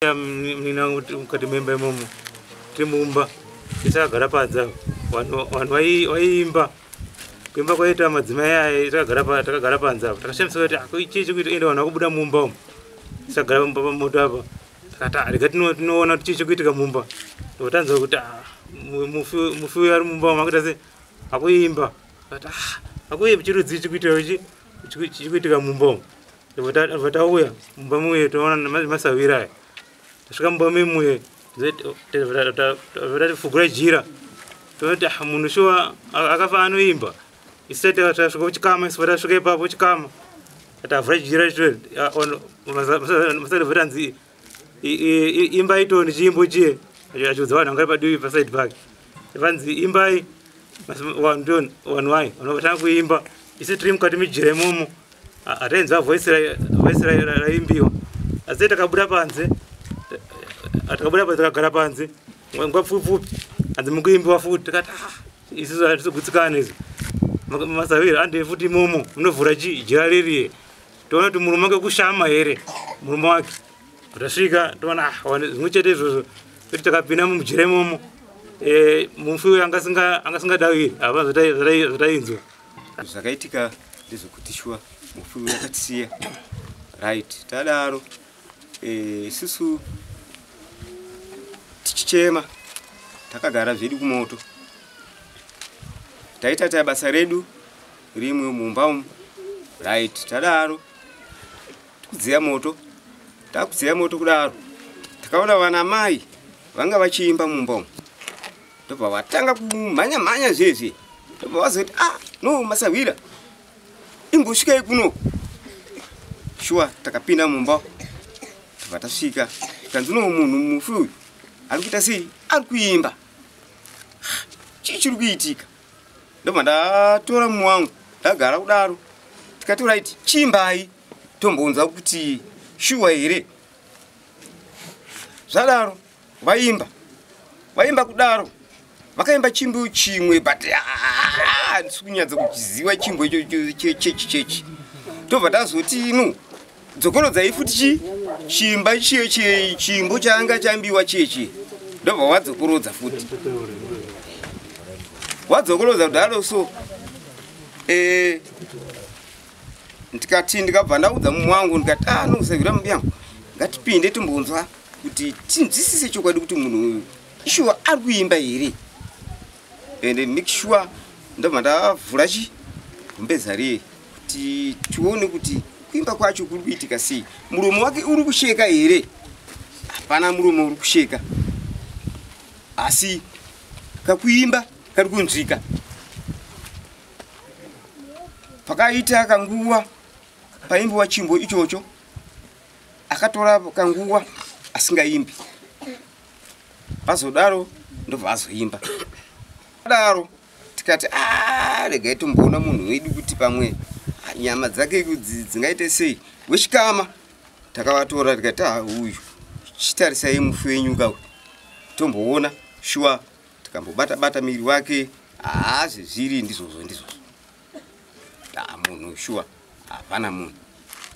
Nina mukati memba momo timumba tisagara padza vanhu vaimba kuimba kwaita madzimai takagara panza takashamisa kuti ichi chikuita ende vanhu vakubuda mumba umu tisagara pamoto apa takati rega tinoona kuti chii chikuitika mumba ndotanzwa kuti mufi ari mumba umu akuita se akuimba akuimba chirudzi chikuitika mumba umu ndobva tauya mumba muye toona masawira aya tasvika mumba memuye tifugura jira tonoti munhu shuwa akafa anoimba isati tasvika kuchikama isu tasvika ipapo kuchikama tatavhura jira masati vatanzi imba itoni chiimbo chiye achiudza vanhu vangari padivi pasaidi pake vanzi imbai vanhu vai vanotanga kuimba isi tiri mukati mejira imomo hatainzwa voisi raimbiwa asi takabuda panze takagara panze nguva pfupi hanzi mukuimbiwa futi takati isusu hatisogutsikana isu masaviro andei futi imomo munovhura jira ririye toona kuti murume wake kushama here murume wake tasvika toona zvimwe chete izvozvo kuti takapinda mujira imomo mufi uyo angasingadawiri hapa zvatainzwa zvakaitika ndezvekuti shuwa mufi uyo akatisiya right tadaro isusu tichichema takagara zvedu kumoto taita basa redu rimwe mumba umu right tadaro tikudziya moto takudziya moto kudaro takaona vana mai vanga vachiimba mumba umu ndobva vatanga kumhanya zvezve ndobva vazoti no Masawira imbosvikai kuno shuwa takapinda mumba tobva tasvika tikanzi no munhu mufi uyu ari kuita sei ari kuimba chii chiri kuitika ndobva ndatora munhu wangu ndagara kudaro tikati right chimbai tombonzwa kuti shuwa here zvadaro vaimba kudaro vakaimba chimbo chimwe but ndisi kunyadza kuchiziva chimbo icho chechi tobva tazoti no dzokorodzai futi chimba chimbo changa chambiwa chechi ndobva wadzokorodza futi wadzokorodza kudaro so ndikati ndikabva ndaudza mumwe wangu ndikati no Masawira mbi yangu ngatipinde timbonzwa kuti tinzwisise chokwadi kuti munhu uyu ishuwa ari kuimba here ende make sure ndobva ndavhura gumbeza riye kuti tione kuti kuimba kwacho kuri kuitika sei muromo wake uri kusheka here hapana muromo uri kusheka asi kakuimba kari kunzwika pakaita kanguva paimbiwa chimbo ichocho akatora kanguva asingaimbi vazodaro ndobva azoimba daro tikati regai tomboona munhu wedu kuti pamwe nyama dzake dzingaite sei wechikama takavatora tikati uyu chitarisai mufi wenyu kauyu tomboona shuwa tikambobata miri wake zvezviri ndizvozvo munhu shuwa hapana munhu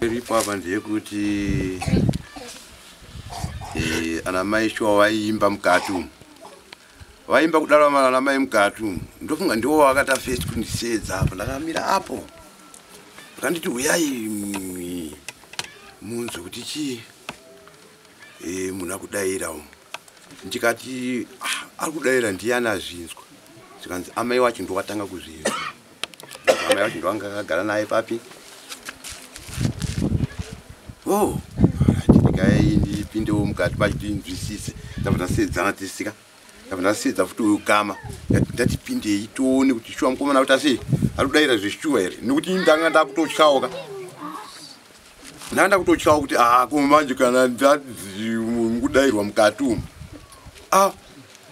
ripo apa ndeyekuti ana mai shuwa vaimba mukati umu vaimba kudaro ana mai mukati umu ndofunga ndiwo vakata first kundisedza apo ndakamira apo vakanditi uyai munzwe kuti chii munhu akudayira umu ndikati ari kudayira ndiyani azvinzwa tikanzi amai wacho ndowatanga kuzvinzwa amai wacho ndowanga akagara naye papi ndikai ndipindewo mukati pacho tinzwisise ndabva ndasedzana tisika ndabva ndasedza futi ukama ndatipindei tione kuti shuwa mukomana kuti asi ari kudayira zveshuwa here nekuti ndanga ndakutotyawo ndanga ndakutotyawo kuti kumanje kana ndakudayirwa mukati umu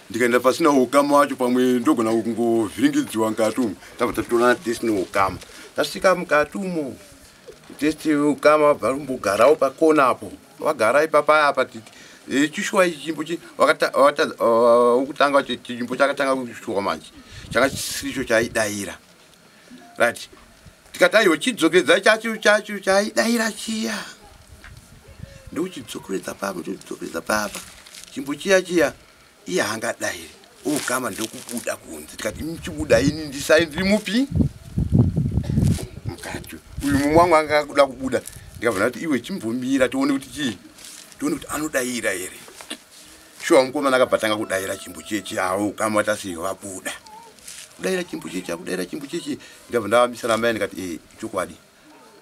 ndikaenda pasina ukama wacho pamwe ndogona kungovhiringidziwa mukati umu ndabva tatoona tisina ukama tasvika mukati umo testi ukama wabva rumbogarawo pakona apo wagara ipapa apa chishuwa ichi chimbo ukutanga chimbo chakatanga kushuwa manje changa chisiricho chaidayira right tikati aiwa chidzokedza chacho chaidayira chiya ndochidzokeredza papa chimbochiya iye hangadai kama ndokubuda kunze tikati mchibuda ini ndisaindiri mupi mukati uyu mumwangu anga kuda kubuda ndikabvana kuti iwe chimbomira tione kuti chii tione kuti anodaira here shuwa mukomana akabva kudaira chimbo chechi awo kama tasiyo vabuda kudaira chimbo chechi ndikabva ndavambisana mai ndikati chokwadi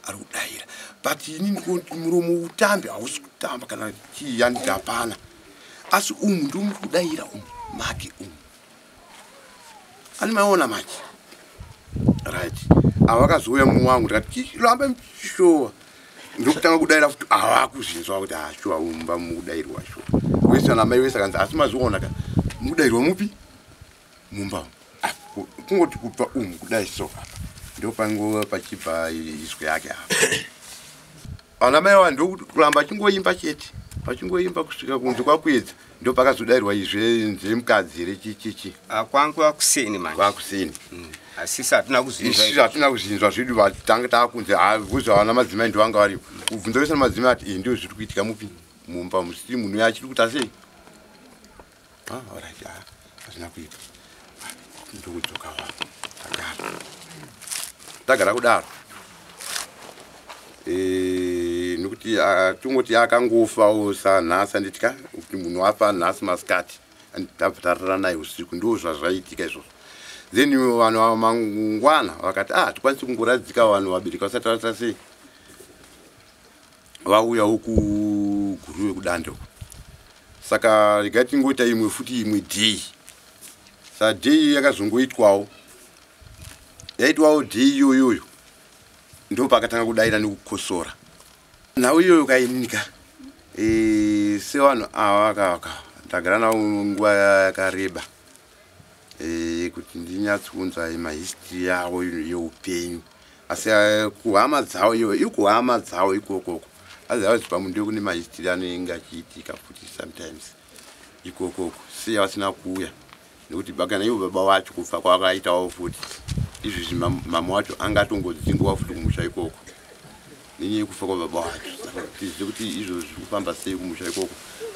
ari kudaira but ini ndikuti muromo utambi hausi kutamba kana chii yanditi hapana asi umu ndimuri kudaira umu make ani maona machi right avakazouya mumwangu tikati ramba mchishowa ndokutanga kudaira futi avakuzinzwa kuti ashuwa umba mukudairwa shuwa wese ana mai wese akanzi asi mazoona ka mukudairwa mupi mumba kungoti kupa kudai so apa ndopango pachibva izwi yake apa ana mai vanhu ndokuramba chingoimba chete pachingoimba kusvika kunze kwakuedza ndopakazodairwa izve nzemukadzi rechichichi kwangu wakuseni manje wakuseni asisi hatina kuzinzwa zvedu vatanga takunze hakuzi havana madzimai ndovanga varipo kubvunza vese namadzimai ati ndio zviri kuitika mupi mumba musiri munhu yachiri kuita sei alright hazvina kuita ndokudzoka tagara kudaro nokuti tongoti akangofawo sanhasi anditika kuti munhu wafa nhasi masikati andabva tarara naye usiku ndo zvazvaitika izvozvo then vanhu mangwana vakati tikwanisi kungoradzika vanhu vabereka vasati vaita sei vauyawo kuguruwe kudando saka regai tingoita imwe futi imwe day sa day yakazongoitwawo yaitwawo day iyoyoyo ndo pakatanga kudaira nekukosora nhau iyoyo kainika sevanhu ava ndagara navo nguva yakareba kuti ndinyatsokunzwa mahistory yavo yeupenyu asi kuhama dzavo ikuhama dzavo ikokoko aziva kuti pamundu kune mahistory anenge achiitika futi sometimes ikokoko sei vasina kuuya nekuti bakana ivo baba wacho kufa kwakaitawo futi izvizvi mama wacho angatongodzingowa futi kumusha ikoko nenyaya yekufa kwababa wacho saka tizive kuti izvozvi kufamba sei kumusha ikoko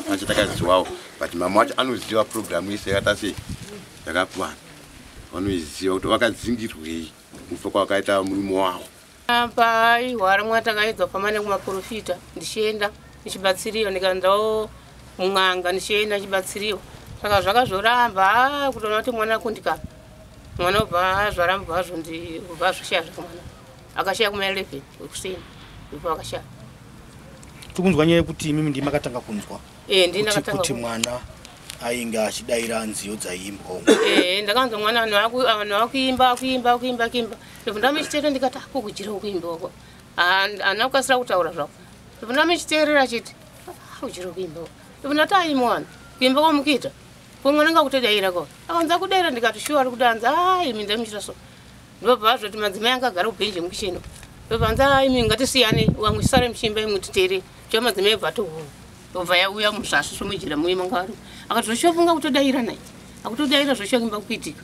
pachatakaziwawo but mama wacho anoziva programu yese yakata sei yakakwana vanoiziva kuti vakadzingirwei kufa kwakaita murume wavo paihwara mwatakaedzwa pamane kumaprofita ndichienda ndichibatsiriwa ndikandawo mung'anga ndichienda ndichibatsiriwa saka zvakazoramba kutoona kuti mwana kundikana mwana ubva zvaramba hazvo ubva zvoshaya zvakamwana akashaya kuma11 wekuseni ipo akashaya tikunzwa nyaya yekuti imimi ndimakatanga kunzwa kuti mwana ainge achidaira nziyo dzaiimbwa ndakanzwa mwana vanhu vakuimba ndobva ndamechiteerera ndikati kugujira kuimbako hana kukasira kutaura zvako ndobva ndamechiteerera chiti kujira kuimbako ndobva ndati aimwana kuimba kwamukuita pomwana ngakutodaira ko akanza kudaira ndikati shuwa ari kudanza imi ndamuchita so ndobva zvoti madzimai angagara kubhenji mukicheno ndobva nza imi ngatisiyane wamwe sare muchimba imwe titere cho madzimai bva tohuma ndobva yauya musvasvi somujira muima ngari akati zvochofunga kutodaira naye akutodaira zvochoimba kuitika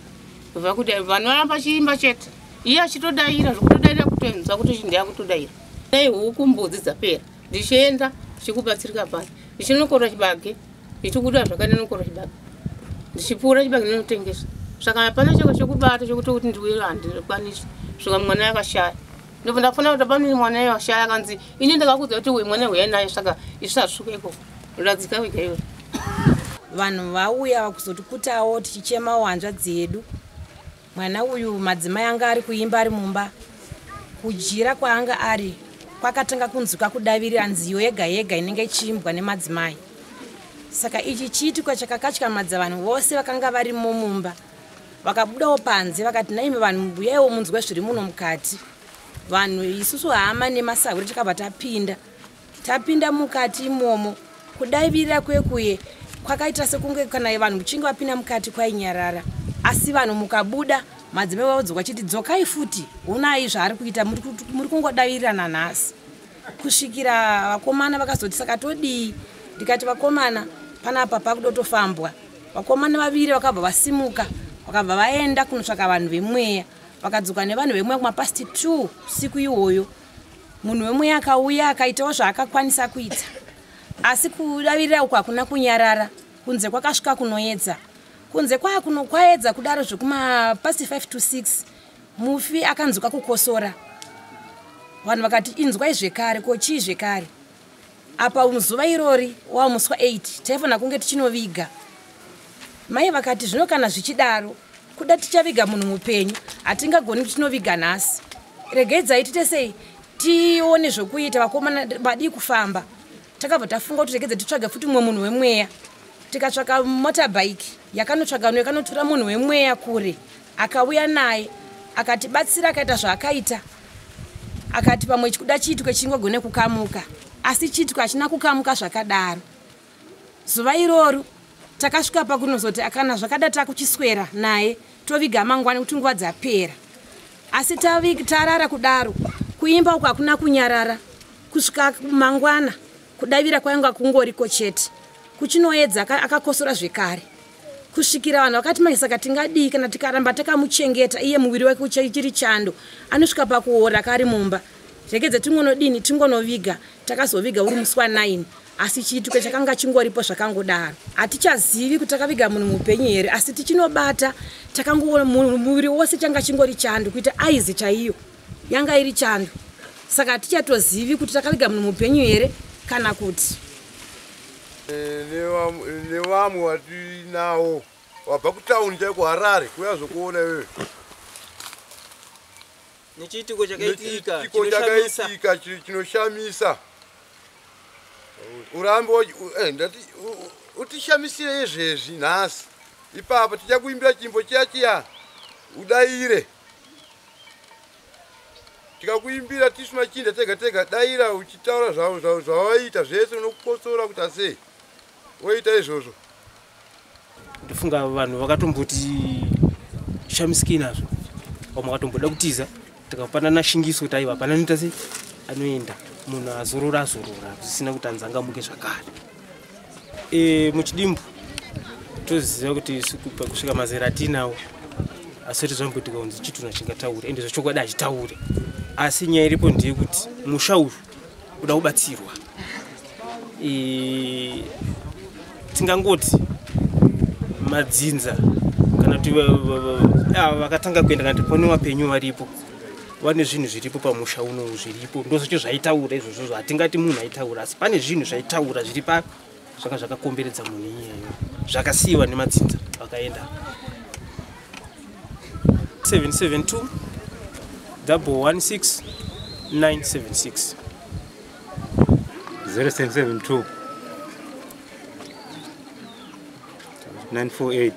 ndobva kudaira vanhu varamba chiimba chete iye achitodaira zvokutodaira kutoenzwa kuti chindi akutodaira dai huku mbudzi dzapera ndichienda ndichikubatsirika pasi ndichinokora chibage ndichikuda zvakanenokora chibage ndichipfuura chibage ndinotengesa saka hapana chako chokubata chokuti ndiwe handikwanisi svika mwana yakashaya ndobva ndafuna kuti pane mwana yakashaya akanzi ini ndakakudza kuti uyu mwana uya naye saka isasvika ikoko radzika wega iwe vanhu vauya vakuzotiputawo tichichema wanzva dzedu mwana uyu madzimai anga ari kuimba ari mumba kujira kwaanga ari kwakatanga kunzwika kudavirira nziyo yega yega inenge ichiimbwa nemadzimai saka ichi chiitiko chakakatyamadza vanhu vose vakanga varimo mumba vakabudawo panze vakati naime vanhu mbuyaiwo munzwe zviri muno mukati vanhu isusu hama nemasahure takabva tapinda mukati imomo kudavirira kwekuye kwakaita sekunge kana vanhu muchinge vapinda mukati kwainyarara asi vanhu mukabuda madzimai vaudzwa chiti dzokai futi unai zvaari kuita muri kungodavirirana nhasi kusvikira vakomana vakazoti saka todii ndikati vakomana panapa pakudotofambwa vakomana vaviri vakabva vasimuka vakabva vaenda kunotsvaka vanhu vemweya vakadzoka nevanhu vemweya kumapasti 2 usiku ihoyo munhu wemweya akauya akaitawo zvaakakwanisa kuita asi kudavirira uku hakuna kunyarara, kunze kwakasvika kunoedza. Kunze kwakuno kwaedza kudaro zvekuma past 5 to 6 mufi akanzwa kukosora. Vanhu vakati inzwai zvekare, ko chii zvekare? Apa muzuva irori wamuswa 8 taifana kunge tichinoviga. Mai vakati zvino kana zvichidaro kuda tichaviga munhu mupenyu hatingagoni tichinoviga nhasi. Regedzai tiite sei tione zvokuita vakomana vadii kufamba. Takabva tafunga kuti regedze titsvage futi mumwe munhu wemweya. Tikatsvaka motorbike yakanotsvaga yakanotora munhu wemweya kure, akauya naye akatibatsira akaita zvaakaita. Akati pamwe chikuda chitwe chingogone kukamuka, asi chitwe hachina kukamuka zvakadaro. Zuva iroro takasvika pakunozoti akana zvakada takuchiswera naye toviga mangwana kuti nguva dzapera. Asi tarara kudaro kuimba uku hakuna kunyarara. Kusvika mangwana kudavira kwainga kungoriko chete. Kuchinoedza akakosora zvekare. Kusvikira vanhu vakati mai saka tingadii kana tikaramba takamuchengeta iye muviri wake uchiri chando, anosvika pakuora kari mumba. Regedze tingonodini tingonoviga, takazoviga uri musi wa9 asi chituke chakanga chingoripo zvakangodaro. Hatichazivi kuti takaviga munhu mupenyu here, asi tichinobata takangoona muviri wose changa chingori chando kuita aizi chaiyo yanga iri chando. Saka hatichatozivi kuti takaviga munhu mupenyu here kana kuti nevamwe vatinawo wabva kutaundi chaiko Harare kuya zvokuona iwewe nechitiko chakaitika chinoshamisa. Urambe ndati utishamisire izvezvi nhasi. Ipapo tichakuimbira chimbo chiya udaire. Tikakuimbira tisina chinda tega daira uchitaura zvawaita zvese unokukosora kuti sei. Woita izvozvo. Ndifunga vanhu vakatomboti shamiski nazvo. Vamwe vakatomboda kutiza tikapanana shingiso kuti aiwa pananoita sei anoenda munhu azorora zvisina kuti anzangamuke zvakare. Muchidimbu toziva kuti kusvika mazera atinawo asati zvamboitika kunzi chituna chingataure ende zvachokwadi achitaure. Asi nyaya iripo ndeyekuti musha uyu uda kubatsirwa. Tingangoti madzinza kana kuti vakatanga kuenda kana kuti pane vapenyu varipo vane zvinhu zviripo pamusha uno zviripo ndozvacho zvaitaura izvozvo hatingati munhu aitaura asi pane zvinhu zvaitaura zviri pa zvakakomberedza munhu iyeyo zvakasiyiwa nemadzinza vakaenda 772 116 976 0772 948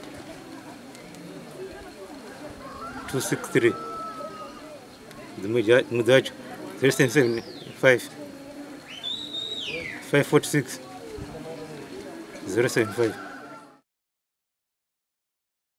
263 dzimwe dzacho 075 546 075